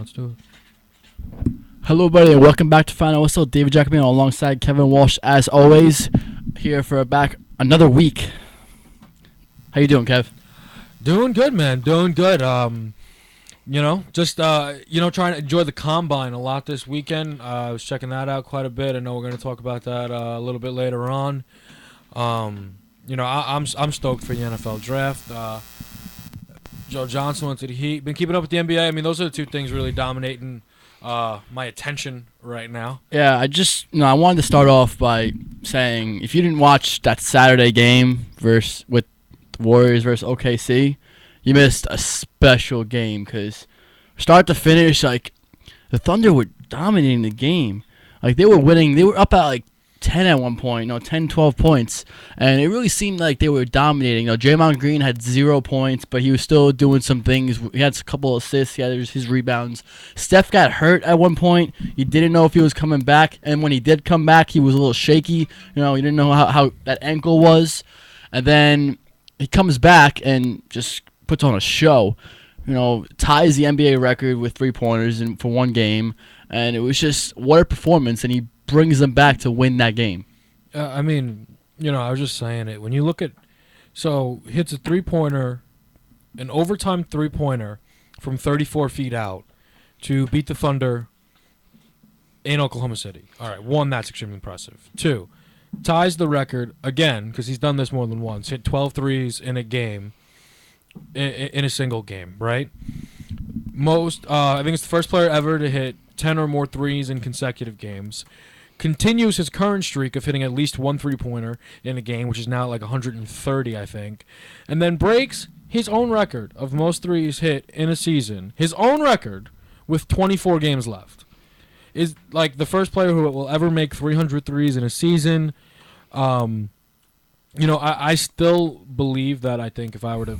Let's do it. Hello, everybody, and welcome back to Final Whistle. David Jacobino alongside Kevin Walsh, as always, here for another week. How you doing, Kev? Doing good, man. Doing good. Trying to enjoy the combine a lot this weekend. I was checking that out quite a bit. I know we're going to talk about that a little bit later on. I'm stoked for the NFL draft. Joe Johnson went to the Heat. Been keeping up with the NBA. I mean, those are the two things really dominating my attention right now. Yeah, I wanted to start off by saying if you didn't watch that Saturday game with Warriors versus OKC, you missed a special game because start to finish, like, the Thunder were dominating the game. Like, they were winning. They were up at, like, 10 at one point, 10, 12 points. And it really seemed like they were dominating. Draymond Green had 0 points, but he was still doing some things. He had a couple assists. He had his rebounds. Steph got hurt at one point. You didn't know if he was coming back. And when he did come back, he was a little shaky. You didn't know how that ankle was. And then he comes back and just puts on a show. Ties the NBA record with 3-pointers for one game. And it was just, what a performance. And he brings them back to win that game. I was just saying it. When you look at, hits a 3-pointer, an overtime 3-pointer from 34 feet out to beat the Thunder in Oklahoma City. All right, 1, that's extremely impressive. 2, ties the record again, because he's done this more than once, hit 12 threes in a game, in a single game, right? I think it's the first player ever to hit 10 or more threes in consecutive games. Continues his current streak of hitting at least 1 3-pointer in a game, which is now like 130, I think. And then breaks his own record of most threes hit in a season. His own record with 24 games left. Is like the first player who will ever make 300 threes in a season. I still believe that I think if I were to,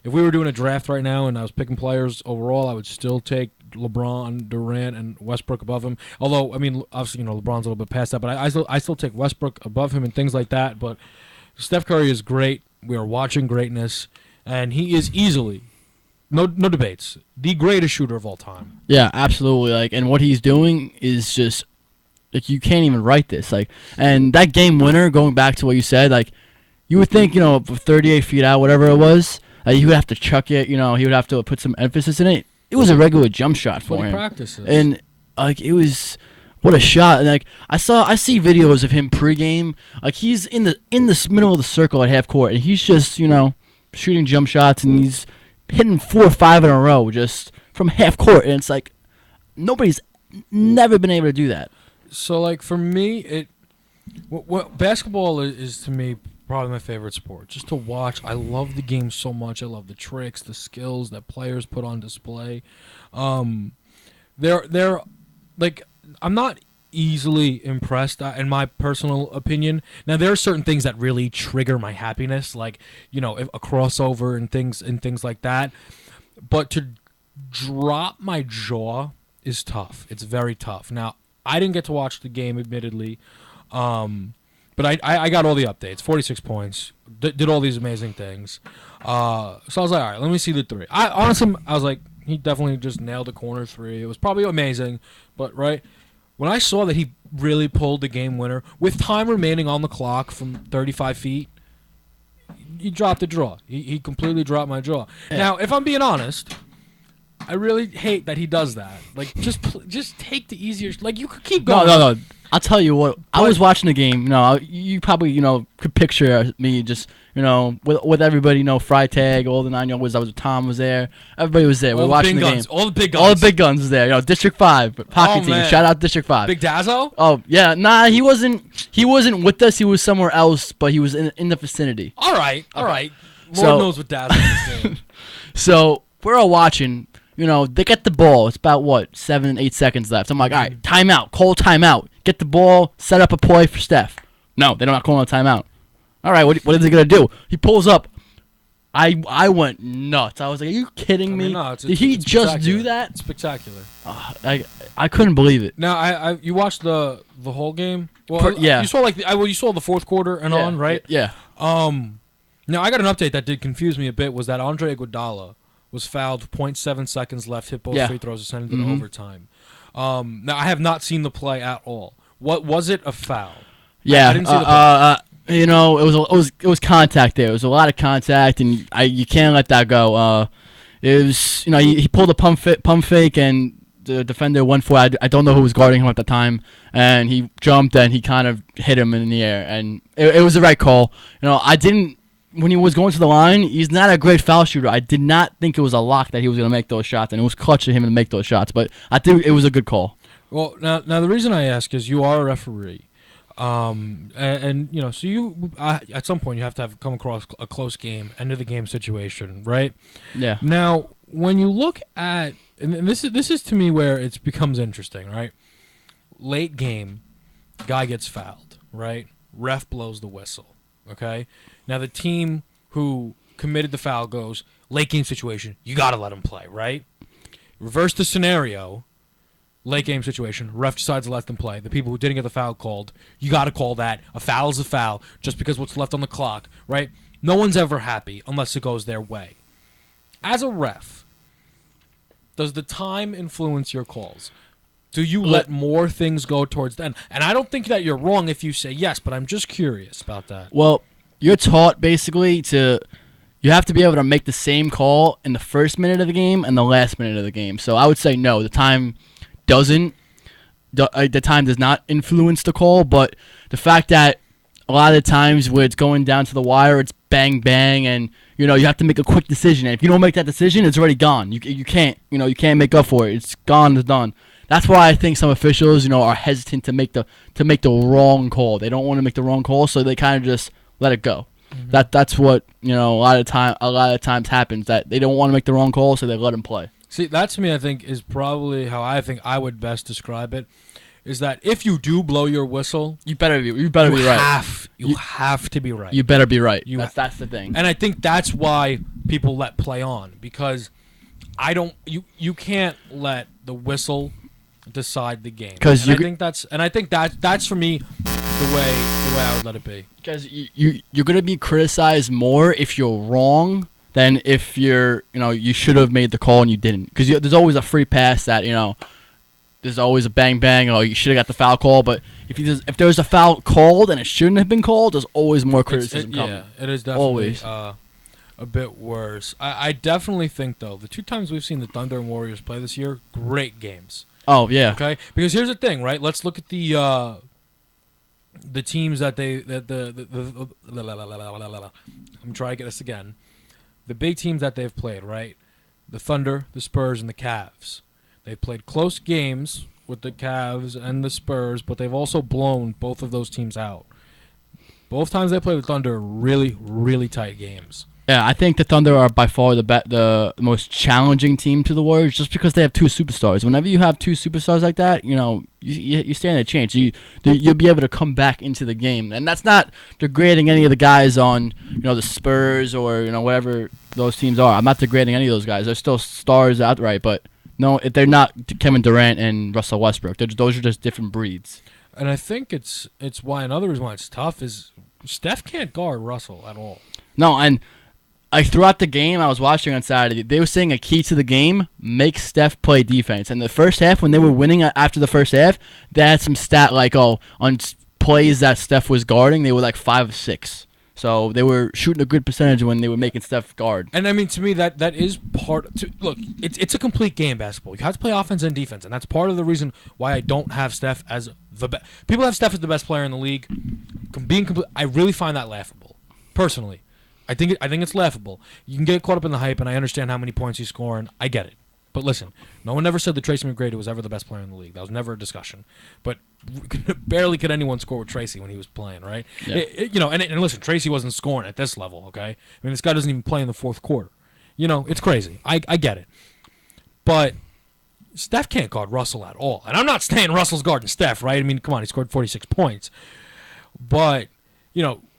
if we were doing a draft right now and I was picking players overall, I would still take LeBron, Durant, and Westbrook above him. Although, obviously, LeBron's a little bit past that, but I still take Westbrook above him and things like that. But Steph Curry is great. We are watching greatness, and he is easily, no debates, the greatest shooter of all time. Yeah, absolutely. And what he's doing is just, you can't even write this. And that game winner, going back to what you said, you would think, 38 feet out, whatever it was, he would have to chuck it. He would have to put some emphasis in it. It was a regular jump shot for him. Practices. And it was, what a shot. And I see videos of him pregame. He's in the middle of the circle at half court, and he's just shooting jump shots, and he's hitting 4 or 5 in a row just from half court. And it's nobody's never been able to do that. So for me, what basketball is to me probably my favorite sport, just to watch. I love the game so much. I love the tricks, the skills that players put on display. They're I'm not easily impressed, in my personal opinion. Now there are certain things that really trigger my happiness, like if a crossover and things like that. But to drop my jaw is tough. It's very tough. Now I didn't get to watch the game, admittedly. But I got all the updates, 46 points, did all these amazing things. So I was like, all right, let me see the 3. I was like, he definitely just nailed the corner 3. It was probably amazing, but right when I saw that he really pulled the game winner with time remaining on the clock from 35 feet, he dropped the jaw. He completely dropped my jaw. Yeah. Now, if I'm being honest, I really hate that he does that. Just take the easier. You could keep going. No. I'll tell you what. I was watching the game. You probably could picture me just with everybody. Fry tag, all the 9 yards. Tom was there. Everybody was there. We're watching the game. All the big guns. All the big guns was there. District 5 hockey team. Man. Shout out District 5. Big Dazzo. Oh yeah. Nah, he wasn't. He wasn't with us. He was somewhere else, but he was in the vicinity. All right. Lord knows what Dazzo is doing. So we're all watching. They get the ball. It's about, 7, 8 seconds left. I'm like, all right, timeout. Call timeout. Get the ball. Set up a play for Steph. No, they're not calling a timeout. All right, what is he going to do? He pulls up. I went nuts. I was like, are you kidding me? No, Did he just do that? It's spectacular. I couldn't believe it. Now, you watched the whole game? Well, yeah. You saw you saw the fourth quarter and on, right? Yeah. Now, I got an update that did confuse me a bit, was that Andre Iguodala was fouled. .7 seconds left. Hit both Yeah. free throws. Sent into overtime. Now I have not seen the play at all. What was it? A foul? Yeah, I didn't see the play. it was contact there. It was a lot of contact, and you can't let that go. It was he pulled a pump fake, and the defender went for it. I don't know who was guarding him at the time, and he jumped and he kind of hit him in the air, and it was the right call. I didn't. When he was going to the line, he's not a great foul shooter. I did not think it was a lock that he was going to make those shots, and it was clutch of him to make those shots. But I think it was a good call. Well, now the reason I ask is you are a referee. And so you at some point you have to come across a close game, end of the game situation, right? Yeah. Now, when you look at, and this is to me where it becomes interesting, right? Late game, guy gets fouled, right? Ref blows the whistle, okay? Now the team who committed the foul goes, late game situation, you got to let him play, right? Reverse the scenario. Late game situation, ref decides to let them play. The people who didn't get the foul called, you got to call that. A foul is a foul just because what's left on the clock, right? No one's ever happy unless it goes their way. As a ref, does the time influence your calls? Do you let more things go towards the end? And I don't think that you're wrong if you say yes, but I'm just curious about that. Well, you're taught basically you have to be able to make the same call in the first minute of the game and the last minute of the game. So I would say no, the time does not influence the call, but the fact that a lot of the times where it's going down to the wire, it's bang bang, and you have to make a quick decision. And if you don't make that decision, it's already gone. You can't make up for it. It's gone. It's done. That's why I think some officials are hesitant to make the wrong call. They don't want to make the wrong call, so they kind of just let it go. Mm-hmm. That's what a lot of times happens, that they don't want to make the wrong call, so they let him play. See, that to me, I think, is probably how I think I would best describe it. Is that if you do blow your whistle, you better be right. You have to be right. You better be right. That's the thing. And I think that's why people let play on, because you can't let the whistle decide the game. I think that's for me the way I would let it be. Because you're gonna be criticized more if you're wrong than if you should have made the call and you didn't. Because there's always a free pass that, there's always a bang bang, you should have got the foul call. But if there's a foul called and it shouldn't have been called, there's always more criticism coming. Yeah, it is definitely a bit worse. I definitely think, though, the two times we've seen the Thunder and Warriors play this year, great games. Oh, yeah. Okay? Because here's the thing, right? Let's look at the teams that I'm trying to get this again. The big teams that they've played, right? The Thunder, the Spurs, and the Cavs. They've played close games with the Cavs and the Spurs, but they've also blown both of those teams out. Both times they played the Thunder, really, really tight games. Yeah, I think the Thunder are by far the most challenging team to the Warriors, just because they have two superstars. Whenever you have two superstars like that, you stand a chance. You'll be able to come back into the game, and that's not degrading any of the guys on the Spurs or whatever those teams are. I'm not degrading any of those guys. They're still stars outright, but no, they're not Kevin Durant and Russell Westbrook. Those are just different breeds. And I think it's why another reason why it's tough is Steph can't guard Russell at all. No, and throughout the game I was watching on Saturday, they were saying a key to the game, make Steph play defense. And the first half, when they were winning after the first half, they had some stat like, on plays that Steph was guarding, they were like 5 of 6. So they were shooting a good percentage when they were making Steph guard. And I mean, to me, that is part. Look, it's a complete game, basketball. You have to play offense and defense, and that's part of the reason why I don't have Steph as the best. People have Steph as the best player in the league. I really find that laughable, personally. I think it's laughable. You can get caught up in the hype, and I understand how many points he's scoring. I get it. But listen, no one ever said that Tracy McGrady was ever the best player in the league. That was never a discussion. But barely could anyone score with Tracy when he was playing, right? Yeah. And listen, Tracy wasn't scoring at this level, okay? I mean, this guy doesn't even play in the fourth quarter. It's crazy. I get it. But Steph can't guard Russell at all. And I'm not saying Russell's guarding Steph, right? I mean, come on, he scored 46 points. But,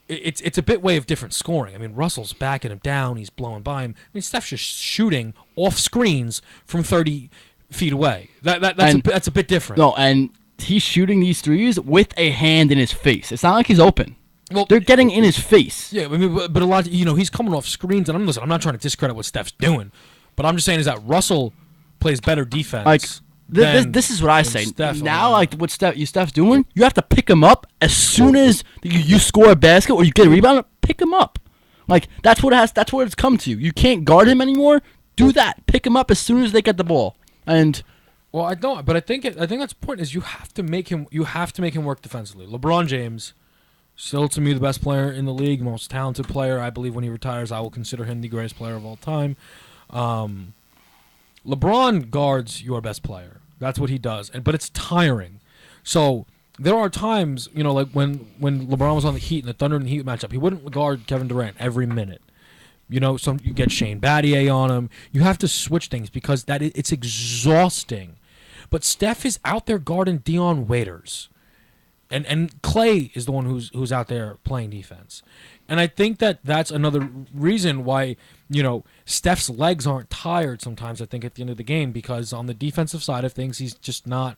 it's a bit way of different scoring. I mean, Russell's backing him down. He's blowing by him. I mean, Steph's just shooting off screens from 30 feet away. That's a bit different. No, and he's shooting these threes with a hand in his face. It's not like he's open. Well, they're getting in his face. Yeah, I mean, but a lot. He's coming off screens, and I'm not trying to discredit what Steph's doing, But I'm just saying is that Russell plays better defense. Like this is what I say. Steph now, like what Steph's doing, you have to pick him up as soon as you score a basket or you get a rebound. Pick him up. Like that's what it's come to. You can't guard him anymore. Do that. Pick him up as soon as they get the ball. And well, I don't. But I think that's the point. Is you have to make him work defensively. LeBron James, still to me the best player in the league, most talented player. I believe when he retires, I will consider him the greatest player of all time. LeBron guards your best player. That's what he does. But it's tiring. So there are times, like when LeBron was on the Heat and the Thunder and Heat matchup, he wouldn't guard Kevin Durant every minute. You get Shane Battier on him. You have to switch things because it's exhausting. But Steph is out there guarding Dion Waiters. And Clay is the one who's out there playing defense. And I think that's another reason why, Steph's legs aren't tired sometimes, I think, at the end of the game, because on the defensive side of things, he's just not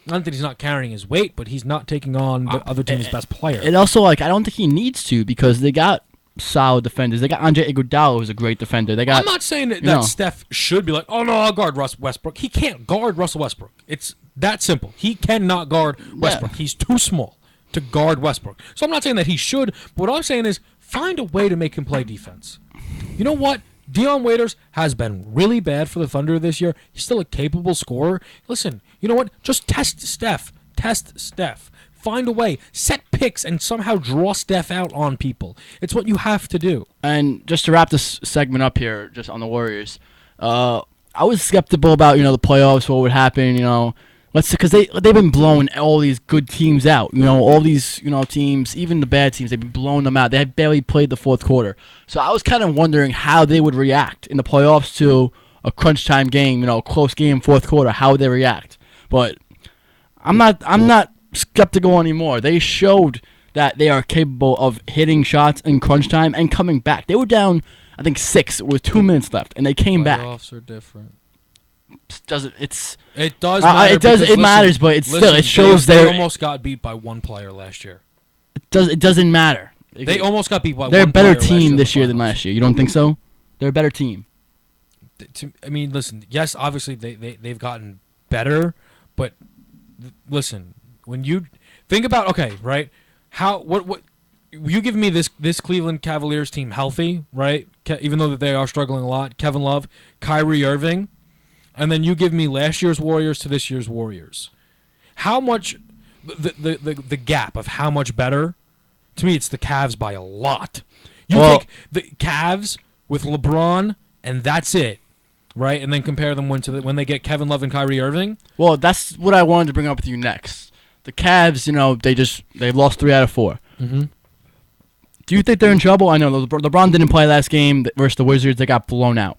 that he's not carrying his weight, but he's not taking on the other team's best player. And also, I don't think he needs to because they got solid defenders. They got Andre Iguodala, who's a great defender. I'm not saying that Steph should be like, oh, no, I'll guard Russ Westbrook. He can't guard Russell Westbrook. It's that simple. He cannot guard Westbrook. He's too small to guard Westbrook. So I'm not saying that he should, but what I'm saying is find a way to make him play defense. You know what? Dion Waiters has been really bad for the Thunder this year. He's still a capable scorer. Listen, you know what? Just test Steph. Find a way. Set picks and somehow draw Steph out on people. It's what you have to do. And just to wrap this segment up here, just on the Warriors, I was skeptical about, the playoffs, what would happen, because they've been blowing all these good teams out. All these teams, even the bad teams, they've been blowing them out. They had barely played the fourth quarter. So I was kind of wondering how they would react in the playoffs to a crunch time game, close game, fourth quarter. How would they react? But I'm not skeptical anymore. They showed that they are capable of hitting shots in crunch time and coming back. They were down, I think 6 with 2 minutes left, and they came back. Playoffs are different. It does matter. It matters, but it shows they almost got beat by one player last year. It doesn't matter. They almost got beat by They're one a better player team this year than last year. You don't think so? They're a better team. I mean, listen. Yes, obviously they've gotten better, but listen, when you think about right, what you give me this Cleveland Cavaliers team healthy, right? Even though that they are struggling a lot, Kevin Love, Kyrie Irving. And then you give me last year's Warriors to this year's Warriors. How much the gap of how much better? To me, it's the Cavs by a lot. You take the Cavs with LeBron, and that's it, right? And then compare them when they get Kevin Love and Kyrie Irving. Well, that's what I wanted to bring up with you next. The Cavs, they lost 3 out of 4. Mm-hmm. Do you think they're in trouble? I know LeBron didn't play last game versus the Wizards. They got blown out.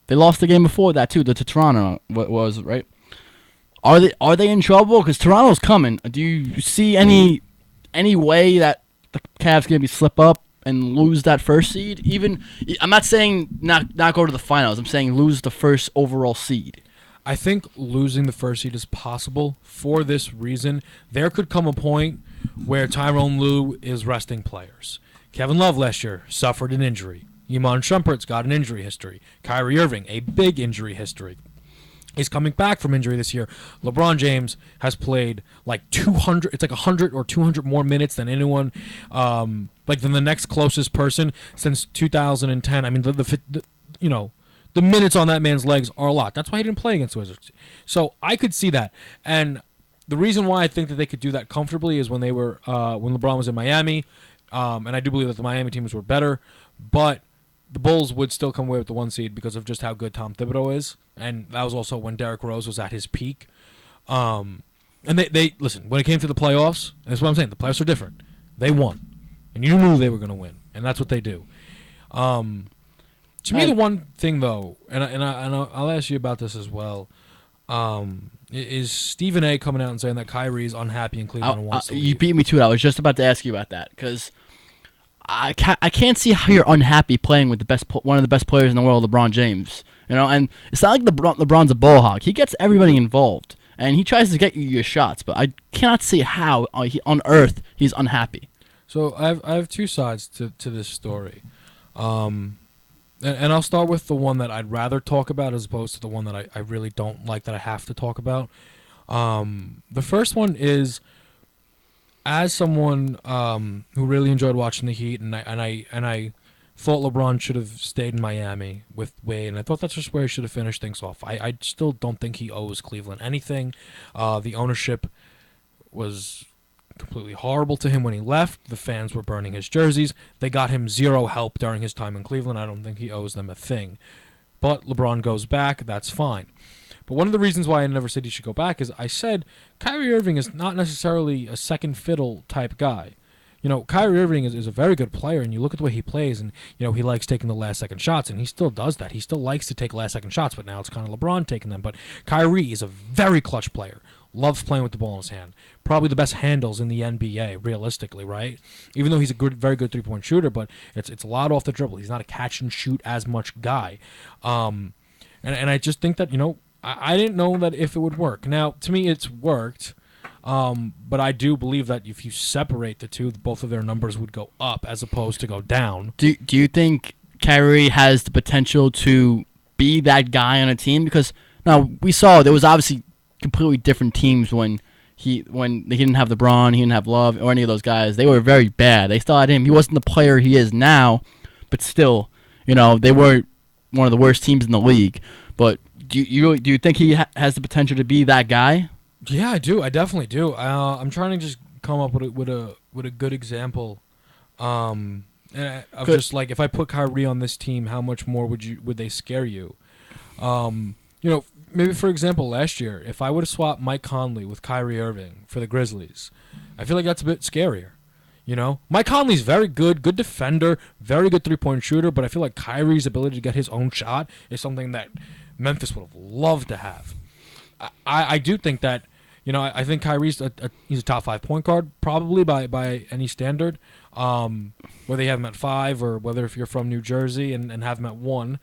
They lost the game before that too, to Toronto. What was right? Are they in trouble? Because Toronto's coming. Do you see any way that the Cavs can slip up and lose that first seed? Even I'm not saying not go to the finals. I'm saying lose the first overall seed. I think losing the first seed is possible for this reason. There could come a point where Tyronn Lue is resting players. Kevin Love last year suffered an injury. Iman Shumpert's got an injury history. Kyrie Irving, a big injury history. He's coming back from injury this year. LeBron James has played like 200. It's like 100 or 200 more minutes than anyone, than the next closest person since 2010. I mean, the minutes on that man's legs are a lot. That's why he didn't play against the Wizards. So I could see that. And the reason why I think that they could do that comfortably is when LeBron was in Miami, and I do believe that the Miami teams were better, but the Bulls would still come away with the 1 seed because of just how good Tom Thibodeau is, and that was also when Derrick Rose was at his peak. And they listen, when it came to the playoffs, that's what I'm saying. The playoffs are different. They won, and you knew they were going to win, and that's what they do. To me, the one thing though, and I'll ask you about this as well, is Stephen A. coming out and saying that Kyrie's unhappy in Cleveland and wants to leave. You beat me to it. I was just about to ask you about that because I can't see how you're unhappy playing with one of the best players in the world, LeBron James. And it's not like LeBron's a ball hog. He gets everybody involved, and he tries to get you your shots. But I cannot see how on earth he's unhappy. So I have 2 sides to this story, and And I'll start with the one that I'd rather talk about as opposed to the one that I really don't like that I have to talk about. The first one is, as someone who really enjoyed watching the Heat, and I thought LeBron should have stayed in Miami with Wade, and I thought that's just where he should have finished things off. I still don't think he owes Cleveland anything. The ownership was completely horrible to him when he left. The fans were burning his jerseys. They got him zero help during his time in Cleveland. I don't think he owes them a thing. But LeBron goes back. That's fine. But one of the reasons why I never said he should go back is I said Kyrie Irving is not necessarily a second fiddle type guy. You know, Kyrie Irving is a very good player, and you look at the way he plays, and, you know, he likes taking the last-second shots, and he still does that. He still likes to take last-second shots, but now it's kind of LeBron taking them. But Kyrie is a very clutch player, loves playing with the ball in his hand. Probably the best handles in the NBA, realistically, right? Even though he's a very good three-point shooter, but it's a lot off the dribble. He's not a catch-and-shoot as much guy. And I just think that, you know, I didn't know that if it would work. Now, to me, it's worked. But I do believe that if you separate the two, both of their numbers would go up as opposed to go down. Do you think Kyrie has the potential to be that guy on a team? Because now we saw there was obviously completely different teams when he didn't have LeBron, he didn't have Love, or any of those guys. They were very bad. They still had him. He wasn't the player he is now, but still, you know, they were one of the worst teams in the league. But do you think he has the potential to be that guy? Yeah, I do. I definitely do. I'm trying to just come up with a good example, of just like, if I put Kyrie on this team, how much more would they scare you? You know, maybe for example, last year, if I would have swapped Mike Conley with Kyrie Irving for the Grizzlies, I feel like that's a bit scarier. You know, Mike Conley's very good defender, very good three-point shooter, but I feel like Kyrie's ability to get his own shot is something that Memphis would have loved to have. I do think that, you know, I think Kyrie's he's a top 5 point guard, probably by any standard. Whether you have him at 5 or whether if you're from New Jersey and have him at 1,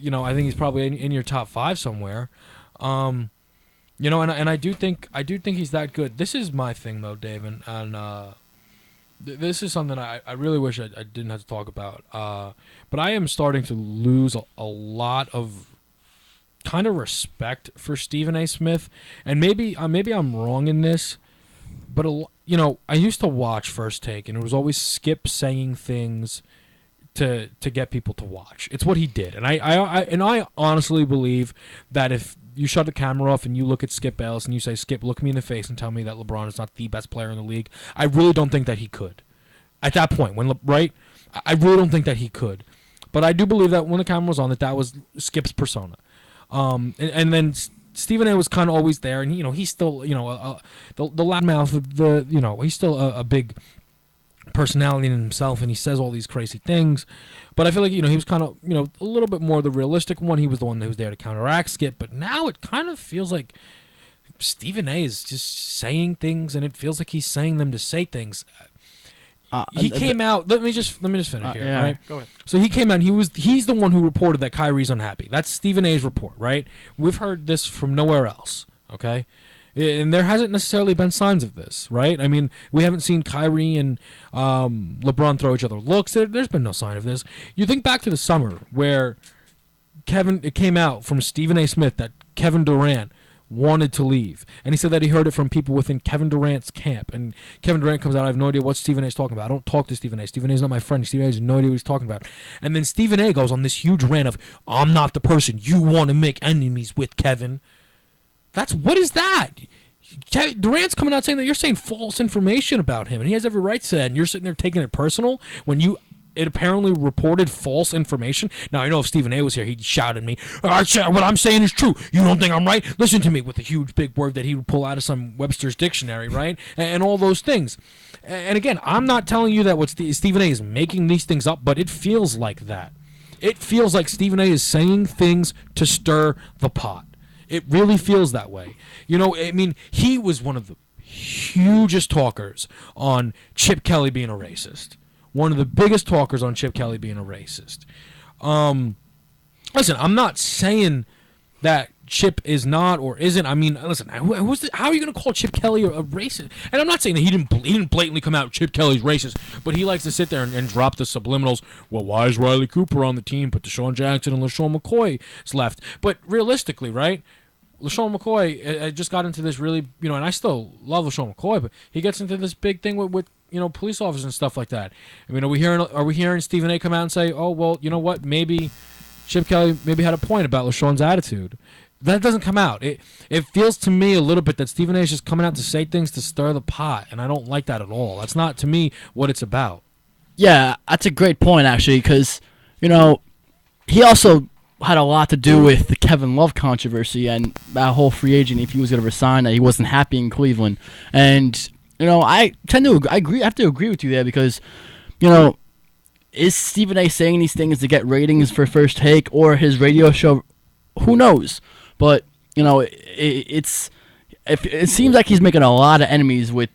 you know, I think he's probably in your top 5 somewhere. You know, and I do think he's that good. This is my thing though, Dave, and this is something I really wish I didn't have to talk about. But I am starting to lose a lot of kind of respect for Stephen A. Smith, and maybe I'm wrong in this, but you know, I used to watch First Take, and it was always Skip saying things to get people to watch. It's what he did, and I honestly believe that if you shut the camera off and you look at Skip Bayless and you say, Skip, look me in the face and tell me that LeBron is not the best player in the league, I really don't think that he could. At that point, right, I really don't think that he could. But I do believe that when the camera was on, that was Skip's persona. And then Stephen A. was kind of always there, and, you know, he's still, you know, the loudmouth, you know, he's still a big personality in himself, and he says all these crazy things. But I feel like, you know, he was kind of, you know, a little bit more the realistic one. He was the one who was there to counteract Skip. But now it kind of feels like Stephen A. is just saying things, and it feels like he's saying them to say things. He came out. Let me just finish here. Yeah, right? go ahead. So he came out. And he's the one who reported that Kyrie's unhappy. That's Stephen A.'s report, right? We've heard this from nowhere else. Okay, and there hasn't necessarily been signs of this, right? I mean, we haven't seen Kyrie and LeBron throw each other looks. There's been no sign of this. You think back to the summer where it came out from Stephen A. Smith that Kevin Durant wanted to leave, and he said that he heard it from people within Kevin Durant's camp. And Kevin Durant comes out, I have no idea what Stephen A. is talking about. I don't talk to Stephen A. Stephen A. is not my friend. Stephen A. has no idea what he's talking about. And then Stephen A. goes on this huge rant of, I'm not the person you want to make enemies with, Kevin. What is that? Durant's coming out saying that you're saying false information about him, and he has every right to that, and you're sitting there taking it personal when it apparently reported false information. Now, I know if Stephen A. was here, he'd shout at me, what I'm saying is true. You don't think I'm right? Listen to me, with a huge big word that he would pull out of some Webster's dictionary, right? And all those things. And again, I'm not telling you that Stephen A. is making these things up, but it feels like that. It feels like Stephen A. is saying things to stir the pot. It really feels that way. You know, I mean, he was one of the hugest talkers on Chip Kelly being a racist. One of the biggest talkers on Chip Kelly being a racist. Listen, I'm not saying that Chip is not or isn't. I mean, listen, how are you going to call Chip Kelly a racist? And I'm not saying that he didn't blatantly come out, Chip Kelly's racist, but he likes to sit there and drop the subliminals. Well, why is Riley Cooper on the team, but Deshaun Jackson and LaShawn McCoy is left? But realistically, right, LaShawn McCoy just got into this really, and I still love LaShawn McCoy, but he gets into this big thing with police officers and stuff like that. I mean, are we hearing Stephen A. come out and say, oh, well, you know what, maybe Chip Kelly maybe had a point about LaShawn's attitude? That doesn't come out. It feels to me a little bit that Stephen A. is just coming out to say things to stir the pot, and I don't like that at all. That's not, to me, what it's about. Yeah, that's a great point, actually, because, he also had a lot to do with the Kevin Love controversy and that whole free agent, if he was going to resign, that he wasn't happy in Cleveland. And, I have to agree with you there because, is Stephen A. saying these things to get ratings for First Take or his radio show? Who knows? But, it seems like he's making a lot of enemies with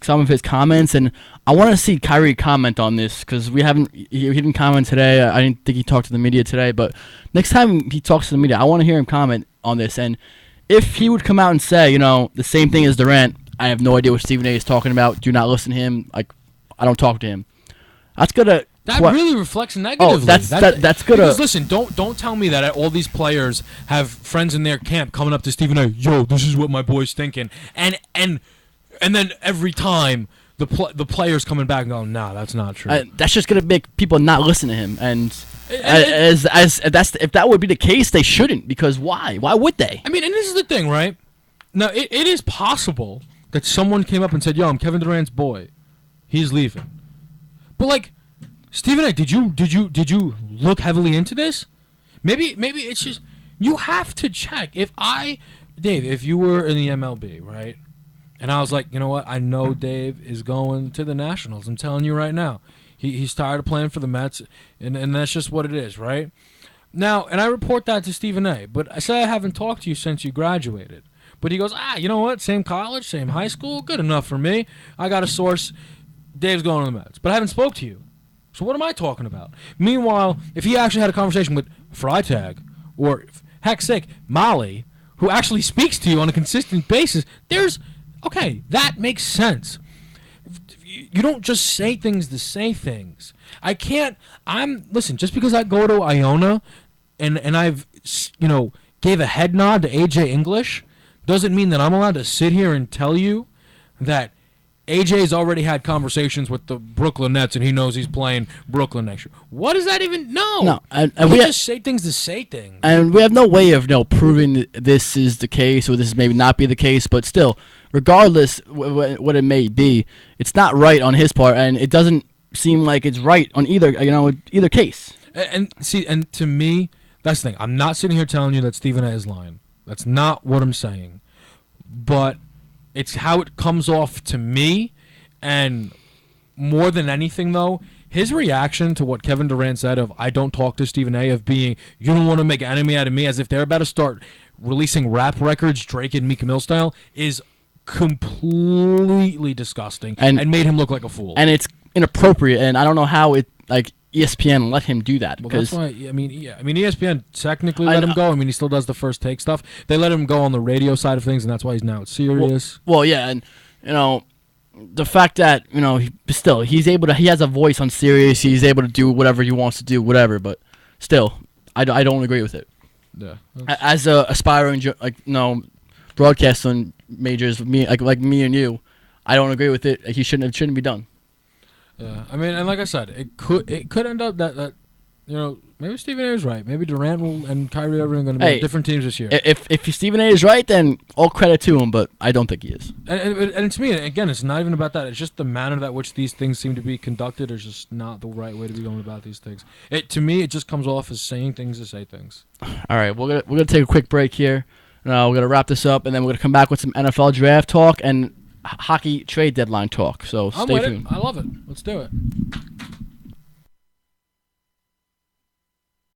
some of his comments, and I want to see Kyrie comment on this because he didn't comment today. I didn't think he talked to the media today, but next time he talks to the media, I want to hear him comment on this. And if he would come out and say, the same thing as Durant, I have no idea what Stephen A. is talking about. Do not listen to him. Like, I don't talk to him. That's gonna. That really reflects negatively. Oh, that's gonna. Because listen, don't tell me that all these players have friends in their camp coming up to Stephen A. Yo, this is what my boy's thinking, and then every time the players coming back and going, nah, that's not true. That's just gonna make people not listen to him, and if that would be the case, they shouldn't, because why? Why would they? I mean, and this is the thing, right? Now, it is possible that someone came up and said, yo, I'm Kevin Durant's boy. He's leaving. But, like, Stephen A., did you look heavily into this? Maybe it's just, you have to check. Dave, if you were in the MLB, right? And I was like, you know what? I know Dave is going to the Nationals. I'm telling you right now. He's tired of playing for the Mets, and that's just what it is, right? Now, and I report that to Stephen A., but I say I haven't talked to you since you graduated. But he goes, you know what? Same college, same high school, good enough for me. I got a source. Dave's going to the Mets. But I haven't spoke to you. So what am I talking about? Meanwhile, if he actually had a conversation with Freitag or, heck's sake, Molly, who actually speaks to you on a consistent basis, that makes sense. You don't just say things to say things. Listen, just because I go to Iona and I've, gave a head nod to AJ English doesn't mean that I'm allowed to sit here and tell you that AJ's already had conversations with the Brooklyn Nets and he knows he's playing Brooklyn next year. What does that even? No, and we just say things to say things. And we have no way of proving that this is the case or this may not be the case, but still, regardless what it may be, it's not right on his part, and it doesn't seem like it's right on either case. And to me, that's the thing. I'm not sitting here telling you that Stephen A. is lying. That's not what I'm saying. But it's how it comes off to me, and more than anything, though, his reaction to what Kevin Durant said of, I don't talk to Stephen A., of being, you don't want to make an enemy out of me, as if they're about to start releasing rap records, Drake and Meek Mill style, is completely disgusting and made him look like a fool. And it's inappropriate, and I don't know how ESPN let him do that. Because that's why, ESPN technically let him go. He still does the First Take stuff. They let him go on the radio side of things, and that's why he's now at Sirius. Well, yeah, and the fact that he has a voice on Sirius. He's able to do whatever he wants to do, whatever. But still, I don't agree with it. Yeah. As a aspiring broadcasting majors, me and you, I don't agree with it. He shouldn't be done. Yeah, and like I said, it could end up that maybe Stephen A. is right. Maybe Durant and Kyrie Irving are going to be on different teams this year. If Stephen A. is right, then all credit to him, but I don't think he is. And to me, again, it's not even about that. It's just the manner that which these things seem to be conducted is just not the right way to be going about these things. To me, it just comes off as saying things to say things. All right, we're gonna take a quick break here. We're gonna wrap this up, and then we're gonna come back with some NFL draft talk and hockey trade deadline talk. So stay tuned. I love it. Let's do it.